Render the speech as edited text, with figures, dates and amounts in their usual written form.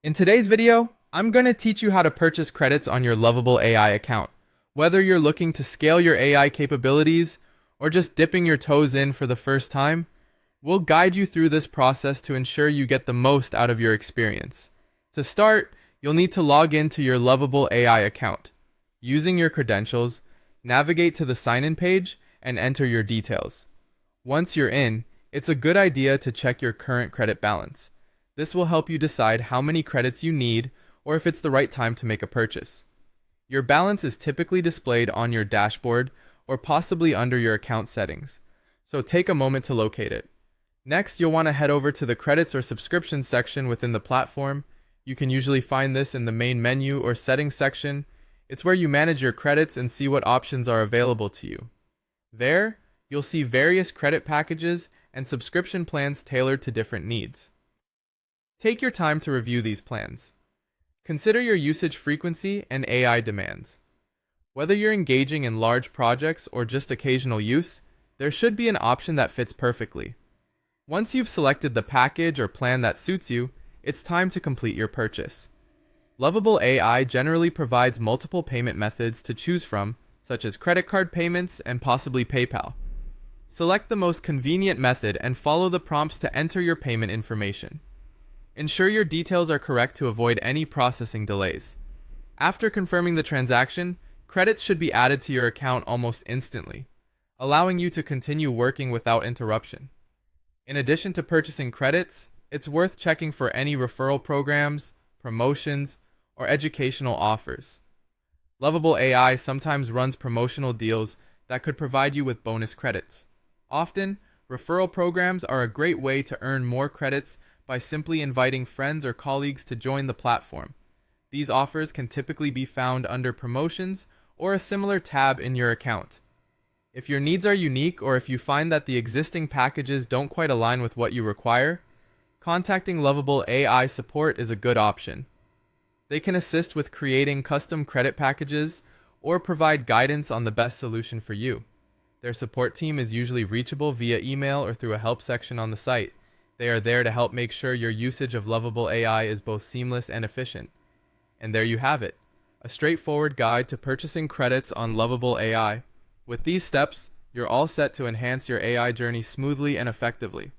In today's video, I'm going to teach you how to purchase credits on your Lovable AI account. Whether you're looking to scale your AI capabilities or just dipping your toes in for the first time, we'll guide you through this process to ensure you get the most out of your experience. To start, you'll need to log into your Lovable AI account. Using your credentials, navigate to the sign-in page and enter your details. Once you're in, it's a good idea to check your current credit balance. This will help you decide how many credits you need or if it's the right time to make a purchase. Your balance is typically displayed on your dashboard or possibly under your account settings, so take a moment to locate it. Next, you'll want to head over to the credits or subscriptions section within the platform. You can usually find this in the main menu or settings section. It's where you manage your credits and see what options are available to you. There, you'll see various credit packages and subscription plans tailored to different needs. Take your time to review these plans. Consider your usage frequency and AI demands. Whether you're engaging in large projects or just occasional use, there should be an option that fits perfectly. Once you've selected the package or plan that suits you, it's time to complete your purchase. Lovable AI generally provides multiple payment methods to choose from, such as credit card payments and possibly PayPal. Select the most convenient method and follow the prompts to enter your payment information. Ensure your details are correct to avoid any processing delays. After confirming the transaction, credits should be added to your account almost instantly, allowing you to continue working without interruption. In addition to purchasing credits, it's worth checking for any referral programs, promotions, or educational offers. Lovable AI sometimes runs promotional deals that could provide you with bonus credits. Often, referral programs are a great way to earn more credits by simply inviting friends or colleagues to join the platform. These offers can typically be found under promotions or a similar tab in your account. If your needs are unique or if you find that the existing packages don't quite align with what you require, contacting Lovable AI support is a good option. They can assist with creating custom credit packages or provide guidance on the best solution for you. Their support team is usually reachable via email or through a help section on the site. They are there to help make sure your usage of Lovable AI is both seamless and efficient. And there you have it, a straightforward guide to purchasing credits on Lovable AI. With these steps, you're all set to enhance your AI journey smoothly and effectively.